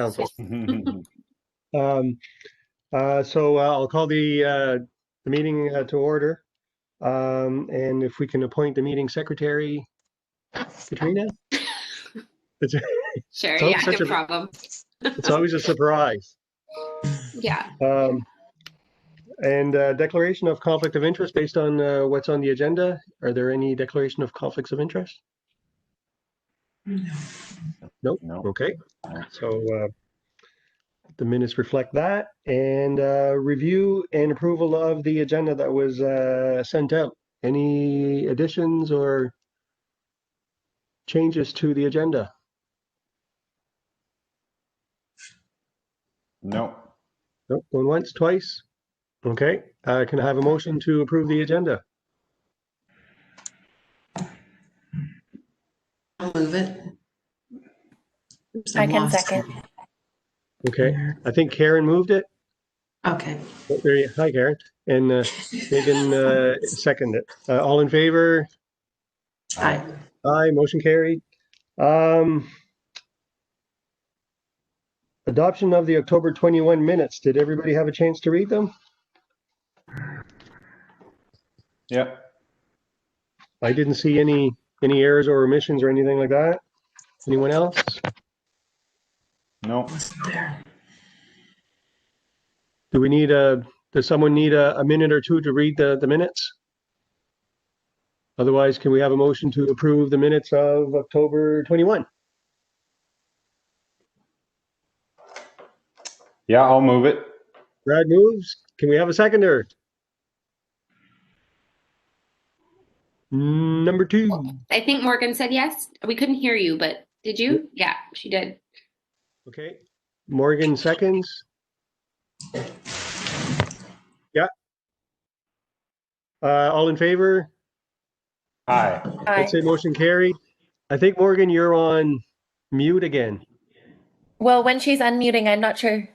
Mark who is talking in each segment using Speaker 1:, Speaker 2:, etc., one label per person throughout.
Speaker 1: Council. I'll call the meeting to order. And if we can appoint the meeting secretary, Katrina?
Speaker 2: Sure, yeah, no problem.
Speaker 1: It's always a surprise.
Speaker 2: Yeah.
Speaker 1: And declaration of conflict of interest based on what's on the agenda. Are there any declaration of conflicts of interest? Nope.
Speaker 3: No.
Speaker 1: Okay. So the minutes reflect that. And review and approval of the agenda that was sent out. Any additions or changes to the agenda?
Speaker 3: No.
Speaker 1: Nope. Going once, twice. Okay. Can I have a motion to approve the agenda?
Speaker 4: I'll move it.
Speaker 5: I can second.
Speaker 1: Okay. I think Karen moved it.
Speaker 4: Okay.
Speaker 1: Oh, there you, hi, Karen. And Megan seconded it. All in favor?
Speaker 4: Aye.
Speaker 1: Aye. Motion carried. Adoption of the October 21 minutes. Did everybody have a chance to read them?
Speaker 3: Yep.
Speaker 1: I didn't see any errors or omissions or anything like that. Anyone else?
Speaker 3: No.
Speaker 4: Wasn't there.
Speaker 1: Do we need does someone need a minute or two to read the minutes? Otherwise, can we have a motion to approve the minutes of October 21?
Speaker 3: Yeah, I'll move it.
Speaker 1: Brad moves. Can we have a seconder? Number 2.
Speaker 2: I think Morgan said yes. We couldn't hear you, but did you? Yeah, she did.
Speaker 1: Okay. Morgan seconds. Yeah. All in favor?
Speaker 3: Aye.
Speaker 5: Aye.
Speaker 1: Let's say motion carried. I think, Morgan, you're on mute again.
Speaker 5: Well, when she's unmuting, I'm not sure.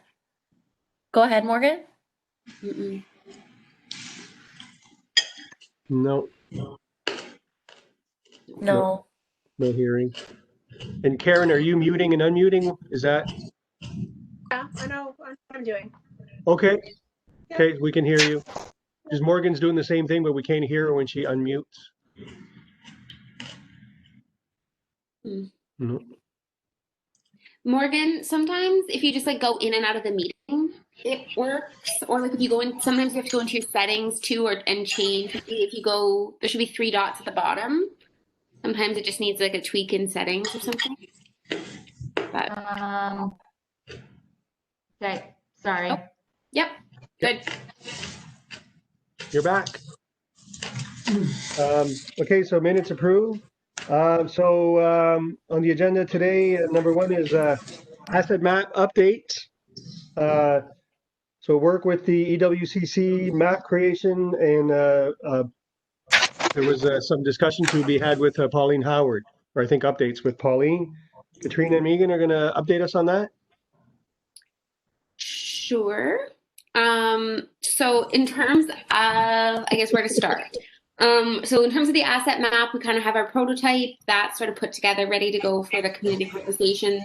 Speaker 5: Go ahead, Morgan.
Speaker 2: Mm-mm.
Speaker 1: No.
Speaker 5: No.
Speaker 1: No hearing. And Karen, are you muting and unmuting? Is that
Speaker 6: Yeah, I know what I'm doing.
Speaker 1: okay? Okay, we can hear you. Because Morgan's doing the same thing, but we can't hear her when she unmutes.
Speaker 2: Mm.
Speaker 1: No.
Speaker 2: Morgan, sometimes if you just like go in and out of the meeting, it works. Or like if you go in, sometimes you have to go into your settings too, and change. If you go, there should be 3 dots at the bottom. Sometimes it just needs like a tweak in settings or something. But
Speaker 7: Okay, sorry.
Speaker 2: Oh. Yep, good.
Speaker 1: You're back. Okay, so minutes approved. On the agenda today, number 1 is asset map update. So work with the EWCC map creation, and there was some discussion to be had with Pauline Howard, or I think updates with Pauline. Katrina and Megan are going to update us on that.
Speaker 2: Sure. So in terms of, I guess where to start. So in terms of the asset map, we kind of have our prototype that's sort of put together, ready to go for the community conversations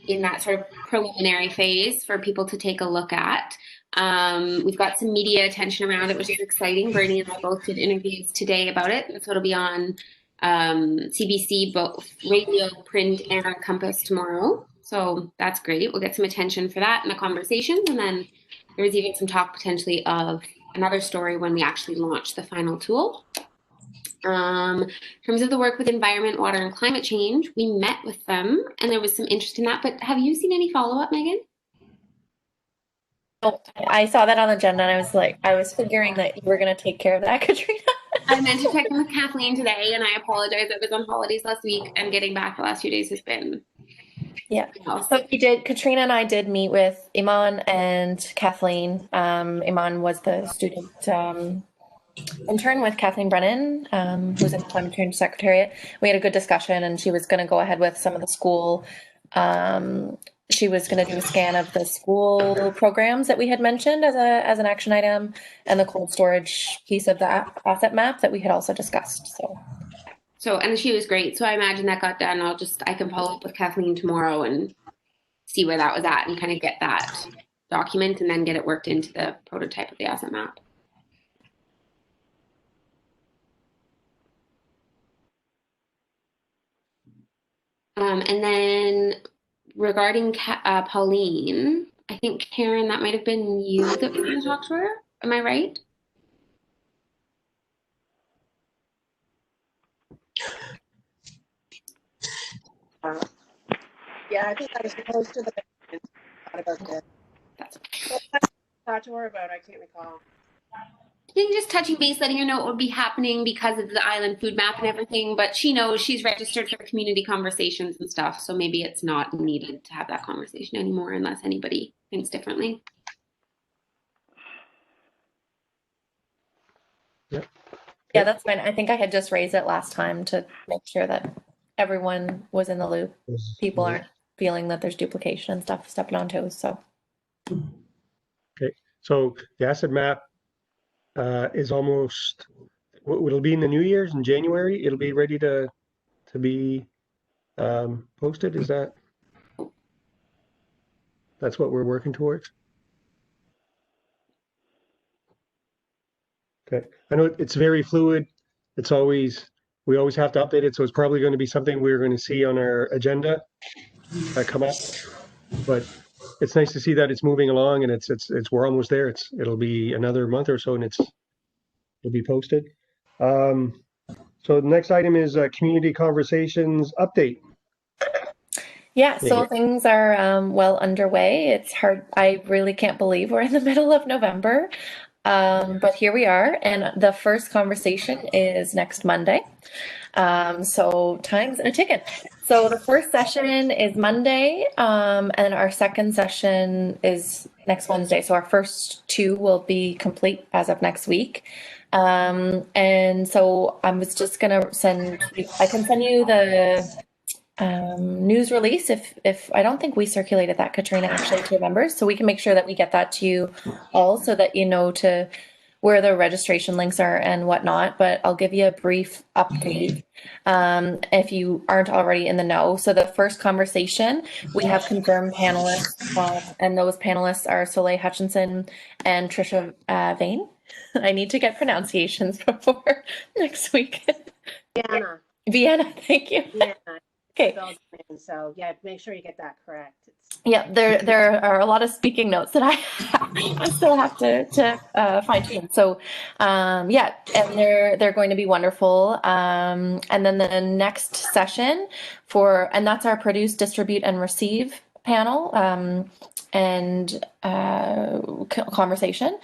Speaker 2: in that sort of preliminary phase for people to take a look at. We've got some media attention around it, which is exciting. Bernie and I both did interviews today about it. So it'll be on CBC, both radio, print, and on Compass tomorrow. So that's great. We'll get some attention for that in the conversations. And then there was even some talk potentially of another story when we actually launch the final tool. In terms of the work with environment, water, and climate change, we met with them and there was some interest in that. But have you seen any follow-up, Megan?
Speaker 5: Oh, I saw that on the agenda and I was figuring that you were going to take care of that, Katrina.
Speaker 2: I meant to check in with Kathleen today and I apologize. I was on holidays last week and getting back the last few days has been.
Speaker 5: Yeah. So Katrina and I did meet with Iman and Kathleen. Iman was the student intern with Kathleen Brennan, who's in the Climate Change Secretariat. We had a good discussion and she was going to go ahead with some of the school. She was going to do a scan of the school programs that we had mentioned as an action item and the cold storage piece of the asset map that we had also discussed. So,
Speaker 2: and she was great. So I imagine that got done. I can follow up with Kathleen tomorrow and see where that was at and kind of get that document and then get it worked into the prototype of the asset map. And then regarding Pauline, I think Karen, that might have been you that was going to talk to her. Am I right?
Speaker 6: Yeah, I think I was supposed to, but I thought about that.
Speaker 2: That's
Speaker 6: What did I talk to her about? I can't recall.
Speaker 2: I think just touching base, letting her know what would be happening because of the island food map and everything, but she knows she's registered for community conversations and stuff, so maybe it's not needed to have that conversation anymore unless anybody thinks differently.
Speaker 5: Yeah, that's fine. I think I had just raised it last time to make sure that everyone was in the loop. People aren't feeling that there's duplication and stuff, stepping on toes, so.
Speaker 1: Okay, so the asset map is almost, it'll be in the New Year's in January. It'll be ready to be posted. Is that's what we're working towards? Okay, I know it's very fluid. It's always, we always have to update it, so it's probably going to be something we're going to see on our agenda come up. But it's nice to see that it's moving along and it's we're almost there. It'll be another month or so and it'll be posted. So the next item is community conversations update.
Speaker 5: Yeah, so things are well underway. It's hard. I really can't believe we're in the middle of November. But here we are, and the first conversation is next Monday. So time's a ticking. So the first session is Monday, and our second session is next Wednesday. So our first two will be complete as of next week. And so I was just gonna I can send you the news release if I don't think we circulated that, Katrina, actually, to members, so we can make sure that we get that to you all so that you know to where the registration links are and whatnot. But I'll give you a brief update if you aren't already in the know. So the first conversation, we have confirmed panelists, and those panelists are Soleil Hutchinson and Trisha Vane. I need to get pronunciations before next week. Vienna, thank you.
Speaker 6: Vienna.
Speaker 5: Okay.
Speaker 6: So yeah, make sure you get that correct.
Speaker 5: Yeah, there are a lot of speaking notes that I still have to fine tune. So yeah, and they're going to be wonderful. And then the next session and that's our produce, distribute, and receive panel and conversation.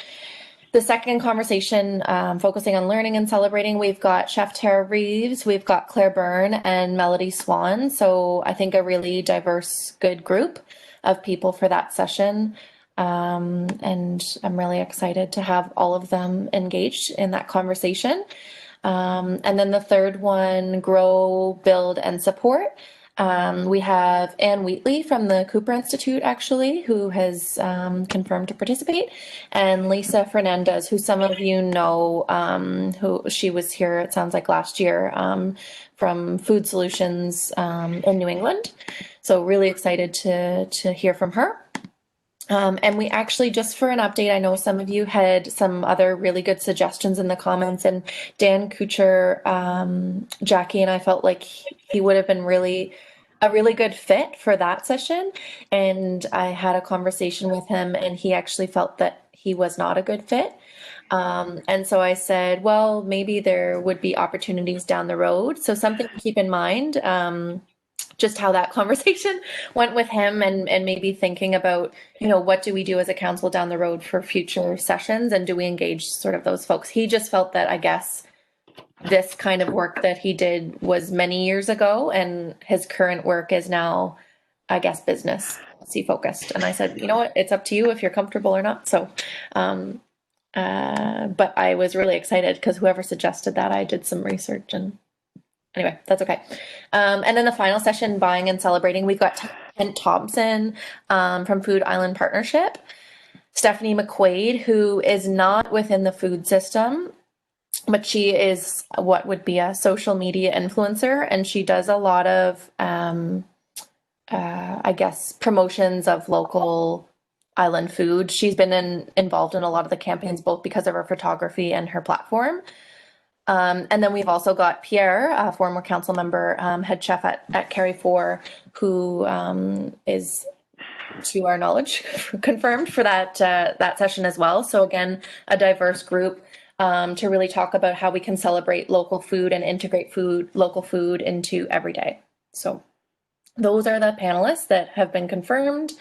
Speaker 5: The second conversation, focusing on learning and celebrating, we've got Chef Tara Reeves, we've got Claire Byrne and Melody Swan. So I think a really diverse, good group of people for that session. And I'm really excited to have all of them engaged in that conversation. And then the third one, grow, build, and support. We have Anne Wheatley from the Cooper Institute, actually, who has confirmed to participate, and Lisa Fernandez, who some of you know, who she was here, it sounds like last year, from Food Solutions in New England. So really excited to hear from her. And we actually, just for an update, I know some of you had some other really good suggestions in the comments, and Dan Kuchar, Jackie and I felt like he would have been a really good fit for that session. And I had a conversation with him and he actually felt that he was not a good fit. And so I said, well, maybe there would be opportunities down the road. So something to keep in mind. Just how that conversation went with him, and maybe thinking about, what do we do as a council down the road for future sessions, and do we engage sort of those folks? He just felt that, I guess, this kind of work that he did was many years ago, and his current work is now, I guess, business focused. And I said, you know what, it's up to you if you're comfortable or not. So, but I was really excited because whoever suggested that, I did some research and anyway, that's okay. And then the final session, buying and celebrating, we've got Kent Thompson from Food Island Partnership, Stephanie McQuaid, who is not within the food system, but she is what would be a social media influencer, and she does a lot of I guess, promotions of local island food. She's been involved in a lot of the campaigns, both because of her photography and her platform. And then we've also got Pierre, a former council member, head chef at Carry 4, who is, to our knowledge, confirmed for that session as well. So again, a diverse group to really talk about how we can celebrate local food and integrate local food into every day. So those are the panelists that have been confirmed.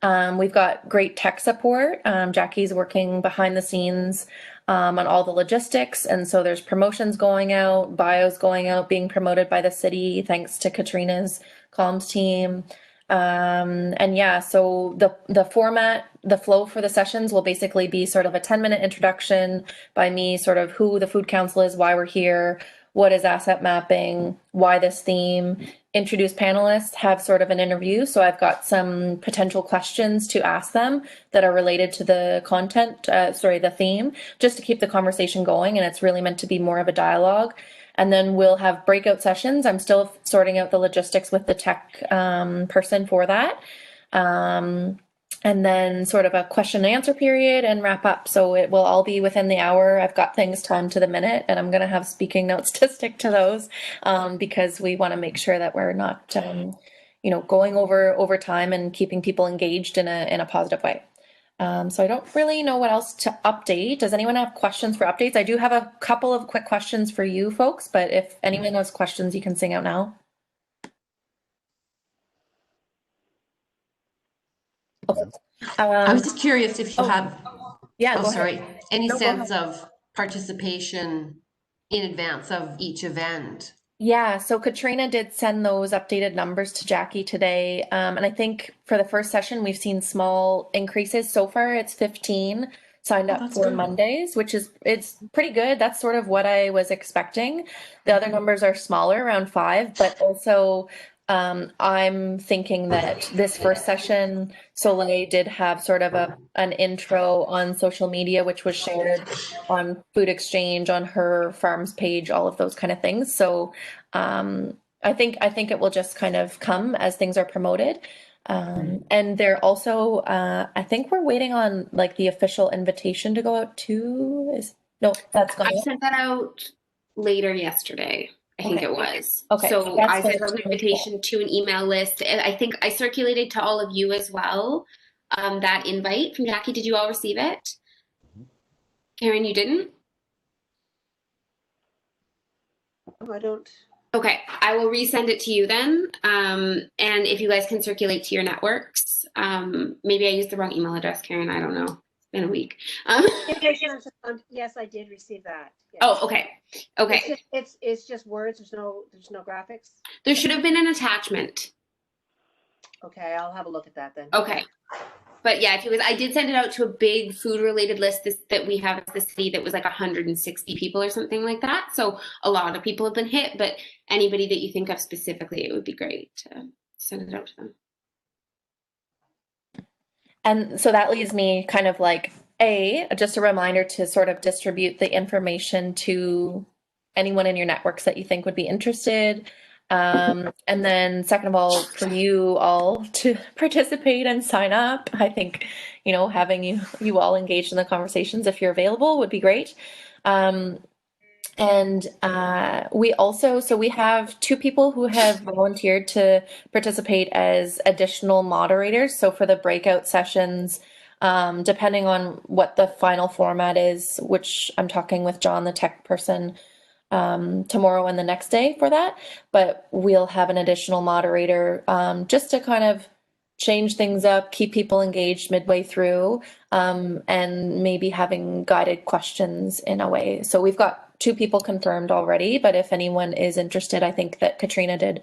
Speaker 5: We've got great tech support. Jackie's working behind the scenes on all the logistics. And so there's promotions going out, bios going out, being promoted by the city, thanks to Katrina's comms team. And yeah, so the format, the flow for the sessions will basically be sort of a 10-minute introduction by me, sort of who the Food Council is, why we're here, what is asset mapping, why this theme, introduce panelists, have sort of an interview. So I've got some potential questions to ask them that are related to the content, the theme, just to keep the conversation going. And it's really meant to be more of a dialogue. And then we'll have breakout sessions. I'm still sorting out the logistics with the tech person for that. And then sort of a question and answer period and wrap up. So it will all be within the hour. I've got things timed to the minute, and I'm going to have speaking notes to stick to those because we want to make sure that we're not, going over time and keeping people engaged in a positive way. So I don't really know what else to update. Does anyone have questions for updates? I do have a couple of quick questions for you folks, but if anyone has questions, you can sing out now. Okay.
Speaker 4: I was just curious if you had,
Speaker 5: yeah, go
Speaker 4: sorry,
Speaker 5: ahead.
Speaker 4: any
Speaker 5: No, go
Speaker 4: sense
Speaker 5: ahead.
Speaker 4: of participation in advance of each event?
Speaker 5: Yeah, so Katrina did send those updated numbers to Jackie today. And I think for the first session, we've seen small increases. So far, it's 15 signed up
Speaker 4: that's
Speaker 5: for
Speaker 4: good.
Speaker 5: Mondays, it's pretty good. That's sort of what I was expecting. The other numbers are smaller, around 5, but also I'm thinking that this first session, Soleil did have sort of an intro on social media, which was shared on Food Exchange, on her farms page, all of those kind of things. So I think it will just kind of come as things are promoted. And they're also, I think we're waiting on like the official invitation to go out too. That's gone
Speaker 2: I
Speaker 5: out.
Speaker 2: sent that out later yesterday. I think
Speaker 5: Okay.
Speaker 2: it was.
Speaker 5: Okay,
Speaker 2: So
Speaker 5: that's
Speaker 2: I sent
Speaker 5: what-
Speaker 2: out an invitation to an email list, and I think I circulated to all of you as well. That invite from Jackie. Did you all receive it? Karen, you didn't?
Speaker 6: Oh, I don't.
Speaker 2: Okay, I will resend it to you then. And if you guys can circulate to your networks, maybe I used the wrong email address, Karen. I don't know. It's been a week.
Speaker 6: Yes, I did receive that. Yes.
Speaker 2: Oh, okay. Okay.
Speaker 6: It's just words. There's no graphics.
Speaker 2: There should have been an attachment.
Speaker 6: Okay, I'll have a look at that then.
Speaker 2: Okay. But yeah, I did send it out to a big food related list that we have at the city that was like 160 people or something like that. So a lot of people have been hit, but anybody that you think of specifically, it would be great to send it out to them.
Speaker 5: And so that leaves me kind of like just a reminder to sort of distribute the information to anyone in your networks that you think would be interested. And then second of all, for you all to participate and sign up. I think, having you all engaged in the conversations, if you're available, would be great. And we have 2 people who have volunteered to participate as additional moderators. So for the breakout sessions, depending on what the final format is, which I'm talking with John, the tech person, tomorrow and the next day for that, but we'll have an additional moderator just to kind of change things up, keep people engaged midway through, and maybe having guided questions in a way. So we've got 2 people confirmed already, but if anyone is interested, I think that Katrina did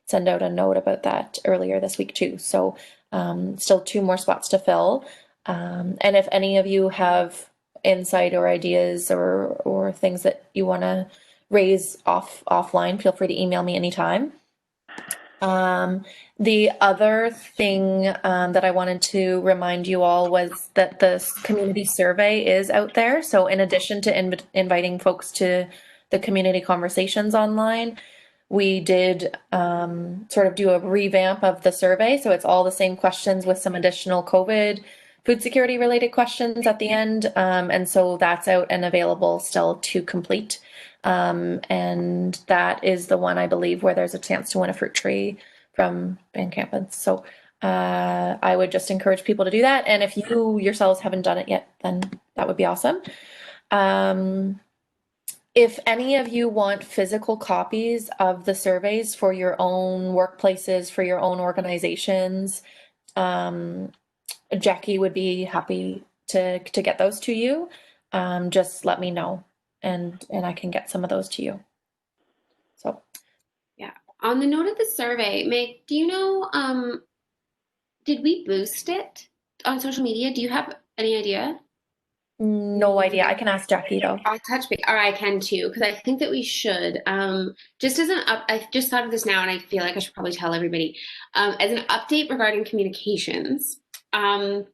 Speaker 5: send out a note about that earlier this week too. So still 2 more spots to fill. And if any of you have insight or ideas or things that you want to raise offline, feel free to email me anytime. The other thing that I wanted to remind you all was that the community survey is out there. So in addition to inviting folks to the community conversations online, we did sort of do a revamp of the survey. So it's all the same questions with some additional COVID food security related questions at the end. And so that's out and available still to complete. And that is the one, I believe, where there's a chance to win a fruit tree from Van Campens. So I would just encourage people to do that. And if you yourselves haven't done it yet, then that would be awesome. If any of you want physical copies of the surveys for your own workplaces, for your own organizations, Jackie would be happy to get those to you. Just let me know and I can get some of those to you. So
Speaker 2: Yeah. On the note of the survey, Meg, do you know, did we boost it on social media? Do you have any idea?
Speaker 5: no idea. I can ask Jackie though.
Speaker 2: I'll touch base, or I can too, because I think that we should. Just as an I just thought of this now, and I feel like I should probably tell everybody. As an update regarding communications, the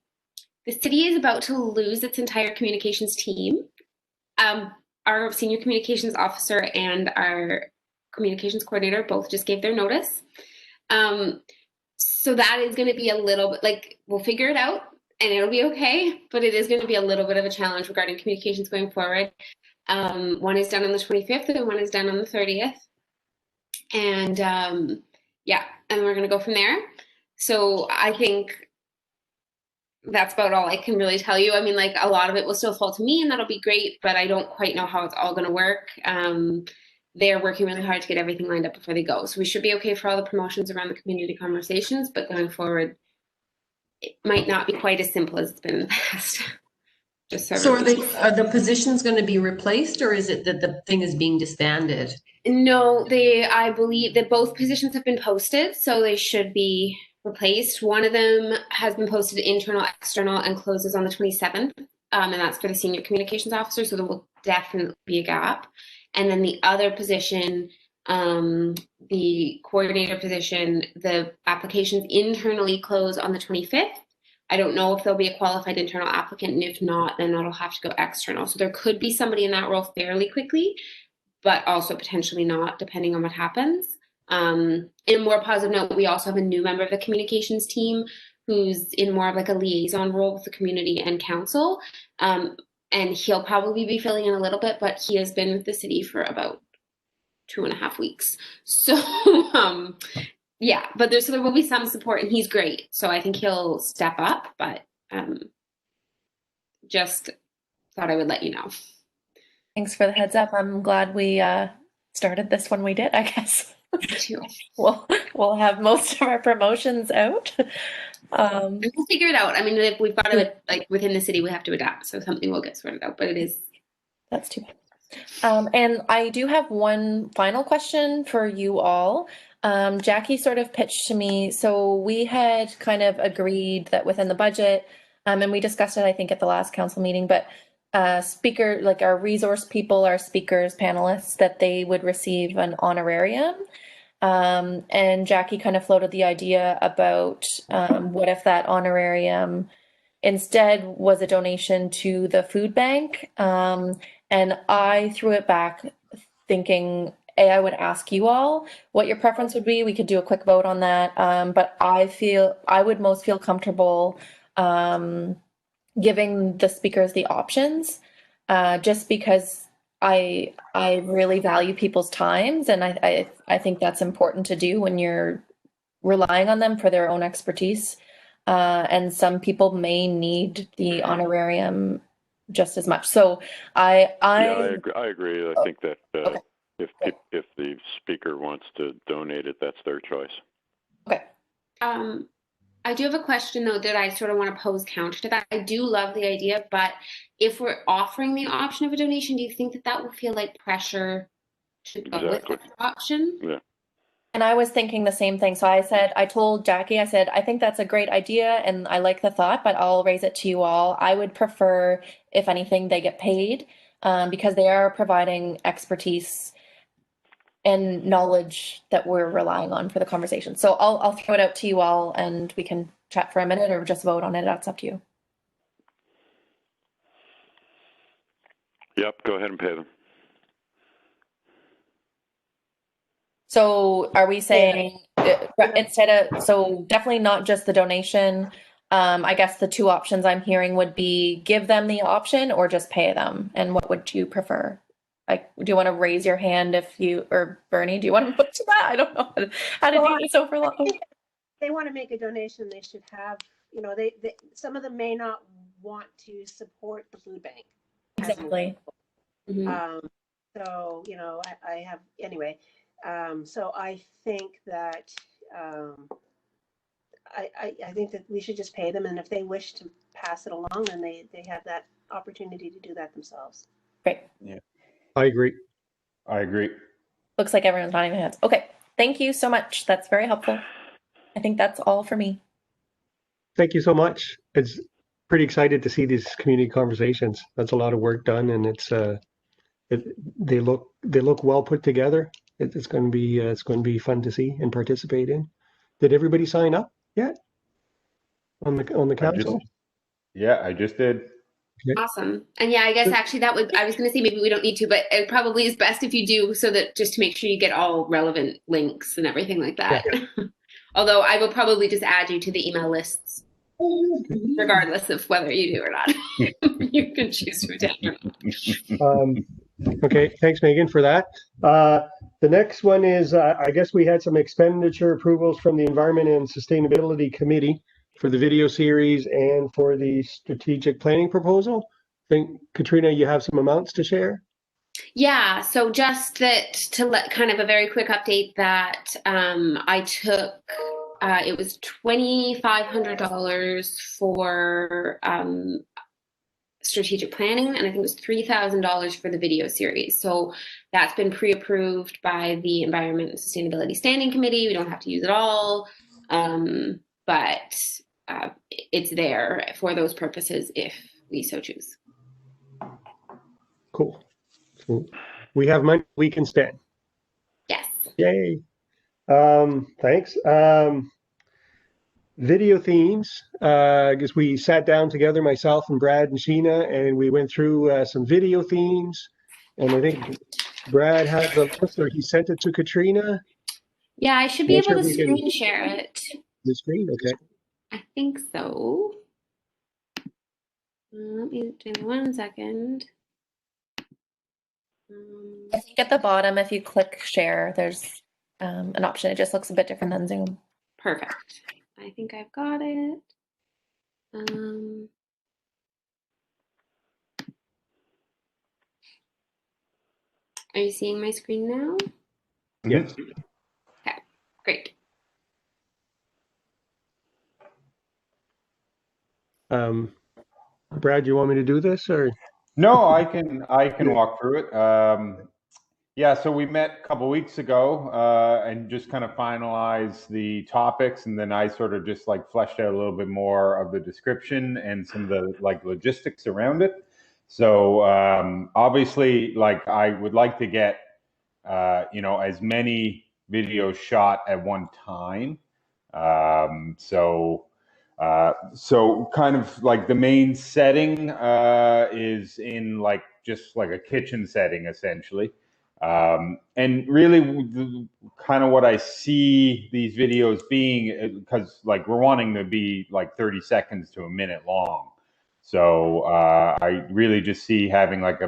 Speaker 2: city is about to lose its entire communications team. Our senior communications officer and our communications coordinator both just gave their notice. So that is going to be a little bit like, we'll figure it out and it'll be okay, but it is going to be a little bit of a challenge regarding communications going forward. One is done on the 25th and one is done on the 30th. And yeah, and we're going to go from there. So I think that's about all I can really tell you. I mean, like, a lot of it will still fall to me and that'll be great, but I don't quite know how it's all going to work. They're working really hard to get everything lined up before they go. So we should be okay for all the promotions around the community conversations, but going forward, it might not be quite as simple as it's been in the past. Just
Speaker 4: So are the positions going to be replaced, or is it that the thing is being disbanded?
Speaker 2: No, I believe that both positions have been posted, so they should be replaced. One of them has been posted internal, external, and closes on the 27th. And that's for the senior communications officer, so there will definitely be a gap. And then the other position, the coordinator position, the applications internally close on the 25th. I don't know if there'll be a qualified internal applicant, and if not, then that'll have to go external. So there could be somebody in that role fairly quickly, but also potentially not, depending on what happens. In a more positive note, we also have a new member of the communications team who's in more of like a liaison role with the community and council. And he'll probably be filling in a little bit, but he has been with the city for about 2.5 weeks. So yeah, but there will be some support, and he's great. So I think he'll step up, but just thought I would let you know.
Speaker 5: Thanks for the heads up. I'm glad we started this when we did, I guess.
Speaker 2: Too.
Speaker 5: We'll have most of our promotions out.
Speaker 2: We'll figure it out. I mean, if we've got to, like, within the city, we have to adapt. So something will get sorted out, but it is.
Speaker 5: That's too bad. And I do have one final question for you all. Jackie sort of pitched to me. So we had kind of agreed that within the budget, and we discussed it, I think, at the last council meeting, but speaker, like our resource people, our speakers, panelists, that they would receive an honorarium. And Jackie kind of floated the idea about what if that honorarium instead was a donation to the food bank. And I threw it back thinking, I would ask you all what your preference would be. We could do a quick vote on that. But I would most feel comfortable giving the speakers the options, just because I really value people's times, and I think that's important to do when you're relying on them for their own expertise. And some people may need the honorarium just as much. So
Speaker 7: I agree. I think that
Speaker 5: okay.
Speaker 7: if the speaker wants to donate it, that's their choice.
Speaker 5: Okay.
Speaker 2: I do have a question though that I sort of want to pose counter to that. I do love the idea, but if we're offering the option of a donation, do you think that that will feel like pressure to go with that option?
Speaker 7: Yeah.
Speaker 5: And I was thinking the same thing. So I told Jackie, I said, I think that's a great idea and I like the thought, but I'll raise it to you all. I would prefer, if anything, they get paid because they are providing expertise and knowledge that we're relying on for the conversation. So I'll throw it out to you all and we can chat for a minute or just vote on it. That's up to you.
Speaker 7: Yep, go ahead and pay them.
Speaker 5: So are we saying instead of, so definitely not just the donation? I guess the two options I'm hearing would be give them the option or just pay them. And what would you prefer? Like, do you want to raise your hand if you, or Bernie, do you want to put to that? I don't know how to do this over long.
Speaker 6: If they want to make a donation, they should have, you know, they some of them may not want to support the food bank.
Speaker 5: Exactly.
Speaker 6: So, you know, I have, anyway, so I think that, I think that we should just pay them, and if they wish to pass it along, then they have that opportunity to do that themselves.
Speaker 5: Great.
Speaker 1: I agree.
Speaker 3: I agree.
Speaker 5: Looks like everyone's nodding their heads. Okay. Thank you so much. That's very helpful. I think that's all for me.
Speaker 1: Thank you so much. It's pretty excited to see these community conversations. That's a lot of work done, and they look well put together. It's going to be fun to see and participate in. Did everybody sign up yet on the council?
Speaker 3: I just did.
Speaker 2: Awesome. And yeah, I guess actually I was going to say maybe we don't need to, but it probably is best if you do, so that just to make sure you get all relevant links and everything like that. Yeah. Although I will probably just add you to the email lists, regardless of whether you do or not. You can choose to attend.
Speaker 1: Okay, thanks, Megan, for that. The next one is, I guess we had some expenditure approvals from the Environment and Sustainability Committee for the video series and for the strategic planning proposal. I think, Katrina, you have some amounts to share?
Speaker 2: Yeah, so just that to let kind of a very quick update that I took, it was $2,500 for strategic planning, and I think it was $3,000 for the video series. So that's been pre-approved by the Environment and Sustainability Standing Committee. We don't have to use it all, but it's there for those purposes if we so choose.
Speaker 1: Cool. So we have money we can spend.
Speaker 2: Yes.
Speaker 1: Yay. Thanks. Video themes. I guess we sat down together, myself and Brad and Sheena, and we went through some video themes. And I think Brad had the list, or he sent it to Katrina.
Speaker 2: Yeah, I should be able to screen share it.
Speaker 1: The screen, okay.
Speaker 2: I think so. Let me give me 1 second.
Speaker 5: I think at the bottom, if you click share, there's an option. It just looks a bit different than Zoom.
Speaker 2: Perfect. I think I've got it. Are you seeing my screen now?
Speaker 1: Yes.
Speaker 2: Okay, great.
Speaker 1: Brad, do you want me to do this, or?
Speaker 3: No, I can walk through it. Yeah, so we met a couple weeks ago and just kind of finalized the topics, and then I sort of just like fleshed out a little bit more of the description and some of the like logistics around it. So obviously, like I would like to get you know, as many videos shot at one time. So kind of like the main setting is in like just like a kitchen setting essentially. And really kind of what I see these videos being, because like we're wanting to be like 30 seconds to a minute long. So I really just see having like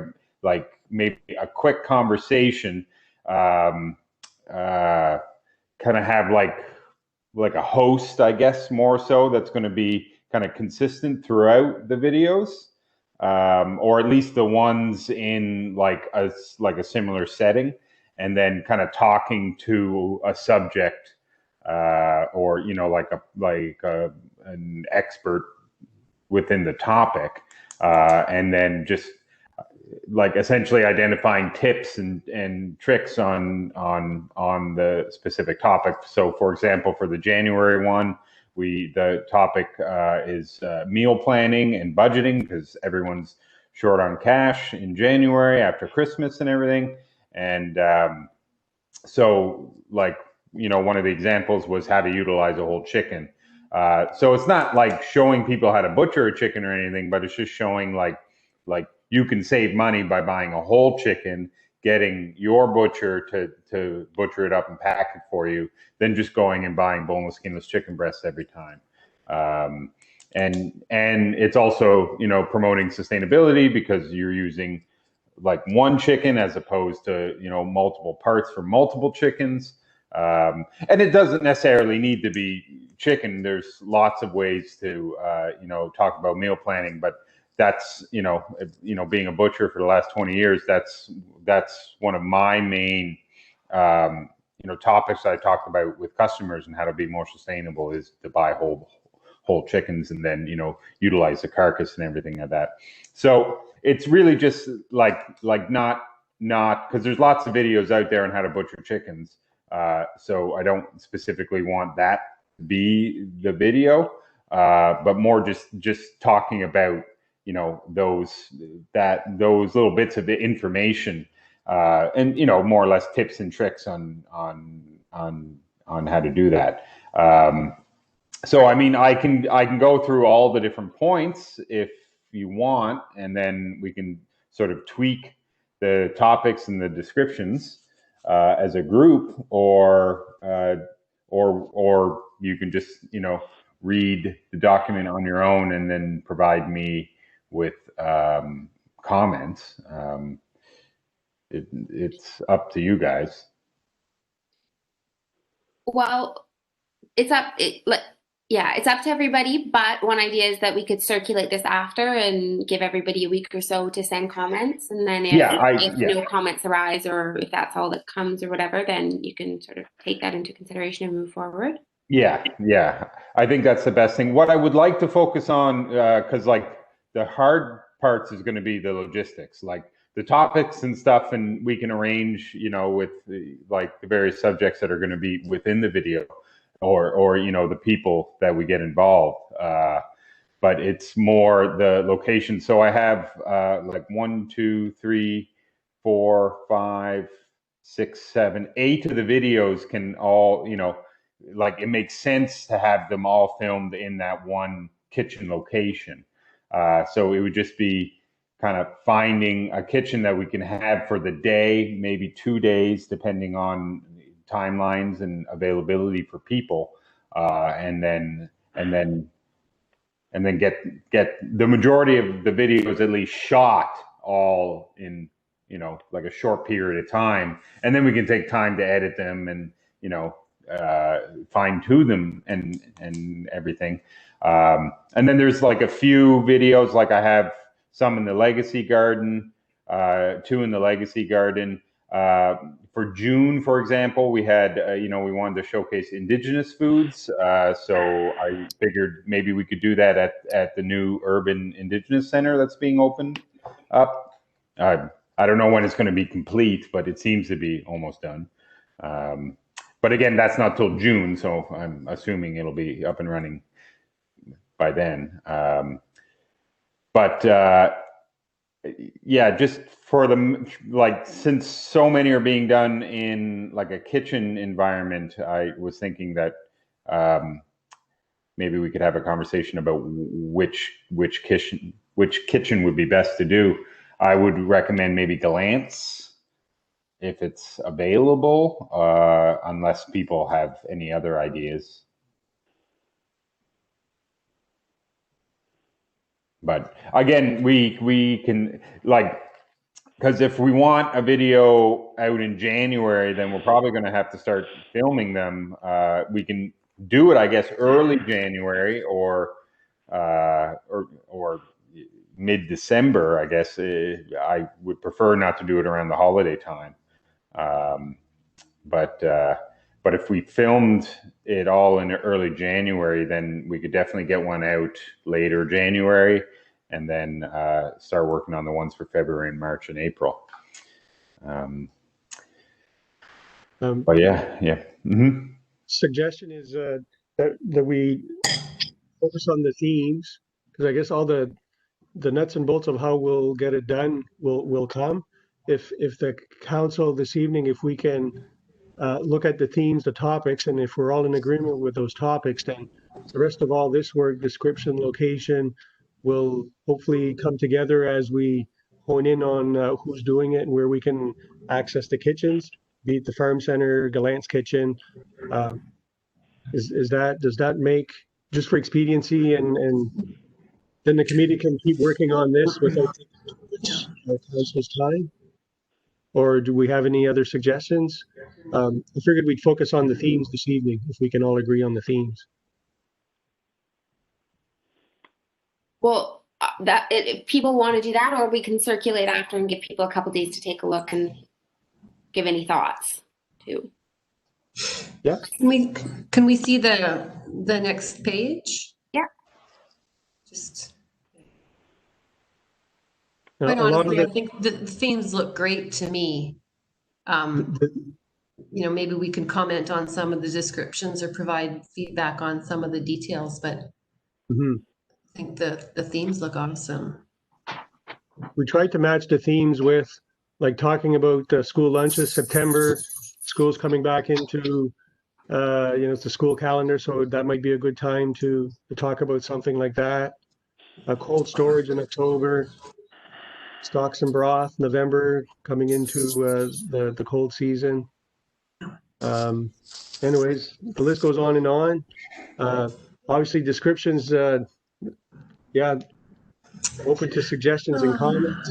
Speaker 3: maybe a quick conversation, kind of have like a host, I guess, more so, that's going to be kind of consistent throughout the videos. Or at least the ones in like a similar setting, and then kind of talking to a subject or you know like an expert within the topic, and then just like essentially identifying tips and tricks on the specific topic. So for example, for the January one, the topic is meal planning and budgeting, because everyone's short on cash in January after Christmas and everything. And so like, you know, one of the examples was how to utilize a whole chicken. So it's not like showing people how to butcher a chicken or anything, but it's just showing like you can save money by buying a whole chicken, getting your butcher to butcher it up and pack it for you than just going and buying boneless, skinless chicken breasts every time. And it's also, you know, promoting sustainability because you're using like one chicken as opposed to, you know, multiple parts for multiple chickens. And it doesn't necessarily need to be chicken. There's lots of ways to, you know, talk about meal planning, but that's, you know, being a butcher for the last 20 years, that's one of my main, you know, topics I talk about with customers and how to be more sustainable is to buy whole chickens and then, you know, utilize the carcass and everything like that. So it's really just like not because there's lots of videos out there on how to butcher chickens. So I don't specifically want that to be the video, but more just talking about, you know, those little bits of the information, and, you know, more or less tips and tricks on how to do that. So I mean, I can go through all the different points if you want, and then we can sort of tweak the topics and the descriptions as a group, or you can just, you know, read the document on your own and then provide me with comments. It's up to you guys.
Speaker 2: Well, it's up. It's up to everybody. But one idea is that we could circulate this after and give everybody a week or so to send comments, and then if no comments arise, or if that's all that comes or whatever, then you can sort of take that into consideration and move forward.
Speaker 3: Yeah. I think that's the best thing. What I would like to focus on, because like the hard parts is going to be the logistics, like the topics and stuff, and we can arrange, you know, with like the various subjects that are going to be within the video, or you know, the people that we get involved. But it's more the location. So I have like 1, 2, 3, 4, 5, 6, 7, 8 of the videos can all, you know, like it makes sense to have them all filmed in that one kitchen location. So it would just be kind of finding a kitchen that we can have for the day, maybe 2 days, depending on timelines and availability for people, and then get the majority of the videos at least shot all in, you know, like a short period of time, and then we can take time to edit them and, you know, fine tune them and everything. And then there's like a few videos, like I have some in the Legacy Garden, 2 in the Legacy Garden. For June, for example, we had, you know, we wanted to showcase Indigenous foods. So I figured maybe we could do that at the new Urban Indigenous Center that's being opened up. I don't know when it's going to be complete, but it seems to be almost done. But again, that's not till June, so I'm assuming it'll be up and running by then. Yeah, just for the, like, since so many are being done in like a kitchen environment, I was thinking that maybe we could have a conversation about which kitchen would be best to do. I would recommend maybe Glance if it's available, unless people have any other ideas. But again, we can, like, because if we want a video out in January, then we're probably going to have to start filming them. We can do it, I guess, early January or mid-December, I guess. I would prefer not to do it around the holiday time. But if we filmed it all in early January, then we could definitely get one out later January, and then start working on the ones for February and March and April. But yeah. Mm-hmm.
Speaker 1: Suggestion is that we focus on the themes, because I guess all the nuts and bolts of how we'll get it done will come. If the council this evening, if we can look at the themes, the topics, and if we're all in agreement with those topics, then the rest of all this work, description, location, will hopefully come together as we hone in on who's doing it and where we can access the kitchens, be it the farm center, Gallant's kitchen. Does that make, just for expediency, and then the committee can keep working on this without taking too much council's time? Or do we have any other suggestions? I figured we'd focus on the themes this evening, if we can all agree on the themes.
Speaker 2: Well, if people want to do that, or we can circulate after and give people a couple days to take a look and give any thoughts too.
Speaker 1: Yeah.
Speaker 4: Can we see the next page?
Speaker 2: Yeah.
Speaker 4: Just
Speaker 1: A
Speaker 4: quite
Speaker 1: lot of
Speaker 4: honestly, I
Speaker 1: the,
Speaker 4: think the themes look great to me. You know, maybe we can comment on some of the descriptions or provide feedback on some of the details, but
Speaker 1: Mhm.
Speaker 4: I think the themes look awesome.
Speaker 1: We tried to match the themes with, like, talking about school lunches, September, school's coming back into, it's the school calendar, so that might be a good time to talk about something like that. Cold storage in October, stocks and broth, November, coming into the cold season. Anyways, the list goes on and on. Obviously, descriptions, open to suggestions and comments.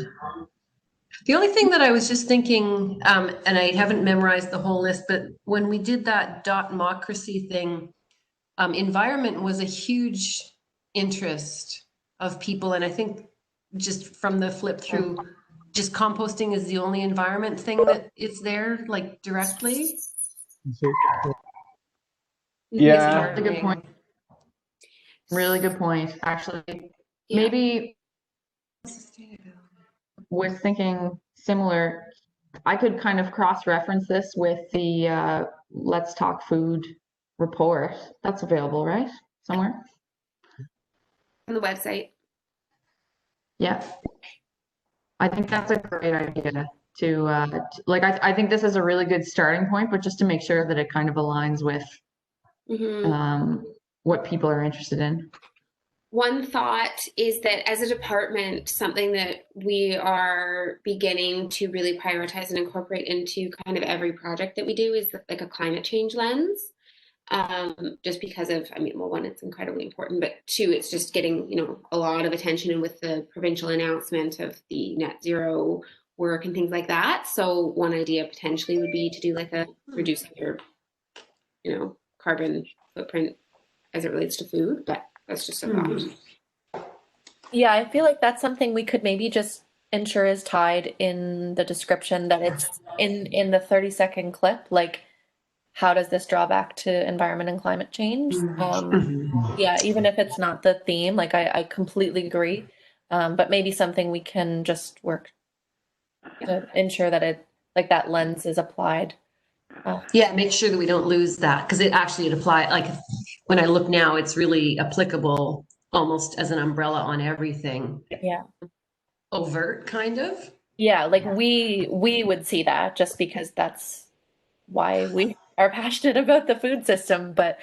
Speaker 4: The only thing that I was just thinking, and I haven't memorized the whole list, but when we did that democracy thing, environment was a huge interest of people. And I think just from the flip through, just composting is the only environment thing that is there, like directly.
Speaker 3: Yeah.
Speaker 8: That's a good point. Really good point, actually.
Speaker 2: Yeah.
Speaker 8: Maybe was thinking similar. I could kind of cross-reference this with the Let's Talk Food report. That's available, right? Somewhere?
Speaker 2: On the website.
Speaker 8: Yeah. I think that's a great idea to, like, I think this is a really good starting point, but just to make sure that it kind of aligns with what people are interested in.
Speaker 2: One thought is that as a department, something that we are beginning to really prioritize and incorporate into kind of every project that we do is like a climate change lens. Just because of, well, one, it's incredibly important, but two, it's just getting, a lot of attention, and with the provincial announcement of the net zero work and things like that. So one idea potentially would be to do like a reducing your, carbon footprint as it relates to food, but that's just a thought.
Speaker 5: Yeah, I feel like that's something we could maybe just ensure is tied in the description, that it's in the 30-second clip, like, how does this draw back to environment and climate change? Yeah, even if it's not the theme, like, I completely agree. But maybe something we can just work to ensure that it, like, that lens is applied.
Speaker 4: Yeah, make sure that we don't lose that, because it applies, like, when I look now, it's really applicable almost as an umbrella on everything.
Speaker 5: Yeah.
Speaker 4: Overt, kind of.
Speaker 5: Yeah, like we would see that just because that's why we are passionate about the food system, but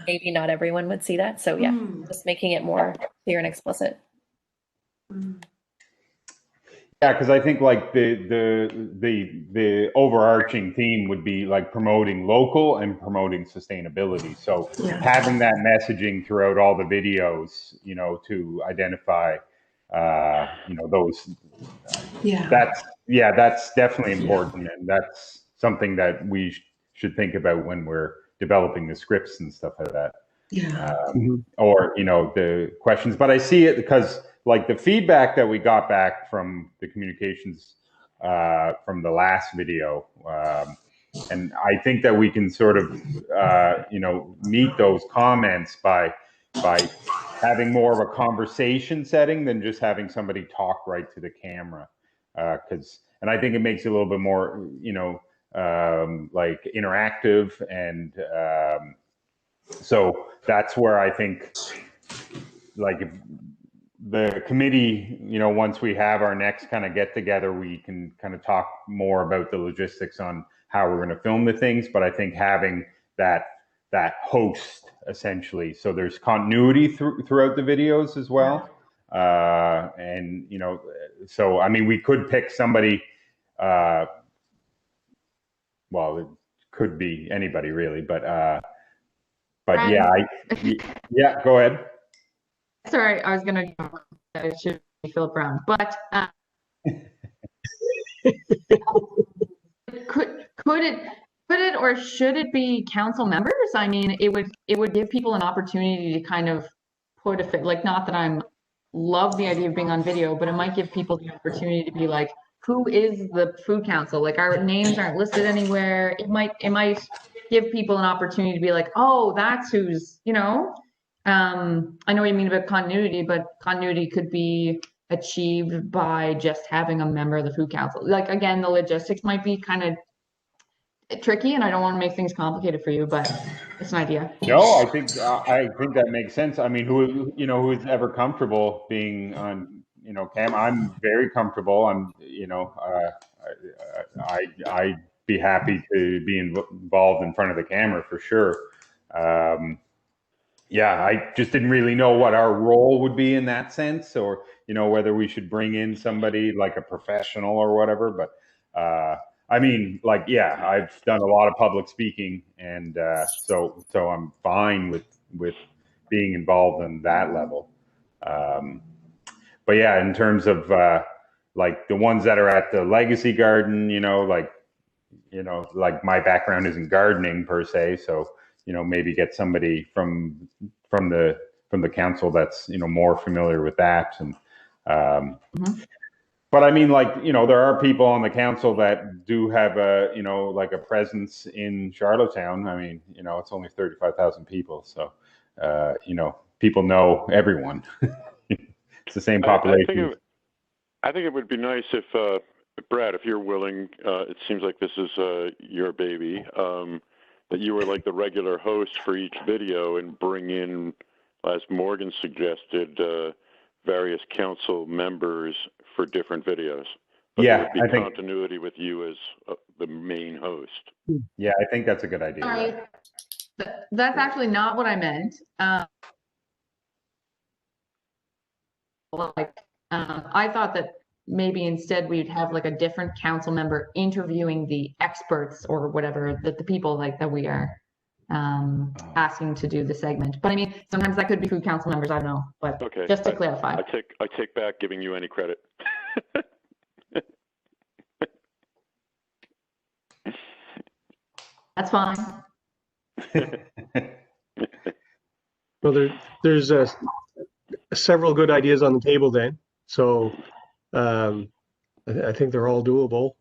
Speaker 5: maybe not everyone would see that. So yeah, just making it more clear and explicit.
Speaker 3: Yeah, because I think like the overarching theme would be like promoting local and promoting sustainability. So having that messaging throughout all the videos, to identify, those. That's definitely important, and that's something that we should think about when we're developing the scripts and stuff like that. Or the questions. But I see it because, like, the feedback that we got back from the communications from the last video, and I think that we can sort of meet those comments by having more of a conversation setting than just having somebody talk right to the camera, and I think it makes it a little bit more like interactive, and so that's where I think, like, if the committee, once we have our next kind of get together, we can kind of talk more about the logistics on how we're going to film the things. But I think having that host, essentially, so there's continuity throughout the videos as well. And, so, I mean, we could pick somebody, well, it could be anybody really, but yeah, yeah, go ahead.
Speaker 8: Sorry, I was gonna, it should be Philip Brown, but could it or should it be council members? I mean, it would give people an opportunity to kind of put a fit, like, not that I'm love the idea of being on video, but it might give people the opportunity to be like, who is the food council? Like, our names aren't listed anywhere. It might give people an opportunity to be like, oh, that's who's, I know what you mean about continuity, but continuity could be achieved by just having a member of the food council. Like, again, the logistics might be kind of tricky, and I don't want to make things complicated for you, but it's an idea.
Speaker 3: No, I think that makes sense. I mean, who's ever comfortable being on, cam? I'm very comfortable. I'd be happy to be involved in front of the camera for sure. Yeah, I just didn't really know what our role would be in that sense, or whether we should bring in somebody like a professional or whatever. But I mean, like, yeah, I've done a lot of public speaking, and so I'm fine with being involved in that level. But yeah, in terms of like the ones that are at the Legacy Garden, like my background isn't gardening per se, so maybe get somebody from the council that's more familiar with that. And but I mean, like, there are people on the council that do have a like a presence in Charlottetown. I mean, it's only 35,000 people, so people know everyone. It's the same population.
Speaker 7: I think it would be nice if Brad, if you're willing, it seems like this is your baby, that you were like the regular host for each video and bring in, as Morgan suggested, various council members for different videos. But
Speaker 3: Yeah,
Speaker 7: there would be
Speaker 3: I think
Speaker 7: continuity with you as the main host.
Speaker 3: Yeah, I think that's a good idea.
Speaker 8: Sorry, that's actually not what I meant. I thought that maybe instead we'd have like a different council member interviewing the experts or whatever, that the people like that we are asking to do the segment. But I mean, sometimes that could be food council members, I don't know, but
Speaker 7: Okay.
Speaker 8: just to clarify.
Speaker 7: I take back giving you any credit.
Speaker 8: That's fine.
Speaker 1: Well, there's several good ideas on the table then. So I think they're all doable.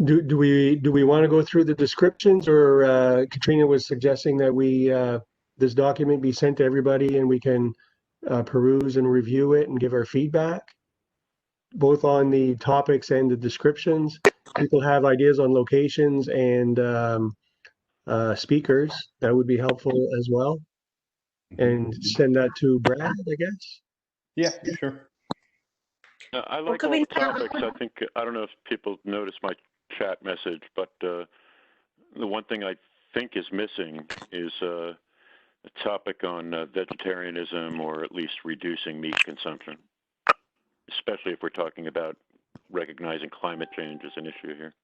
Speaker 1: Do we want to go through the descriptions, or Katrina was suggesting that we this document be sent to everybody and we can peruse and review it and give our feedback, both on the topics and the descriptions. People have ideas on locations and speakers. That would be helpful as well. And send that to Brad, I guess.
Speaker 3: Yeah, sure.
Speaker 7: I like all the topics. I don't know if people noticed my chat message, but the one thing I think is missing is a topic on vegetarianism, or at least reducing meat consumption, especially if we're talking about recognizing climate change as an issue here.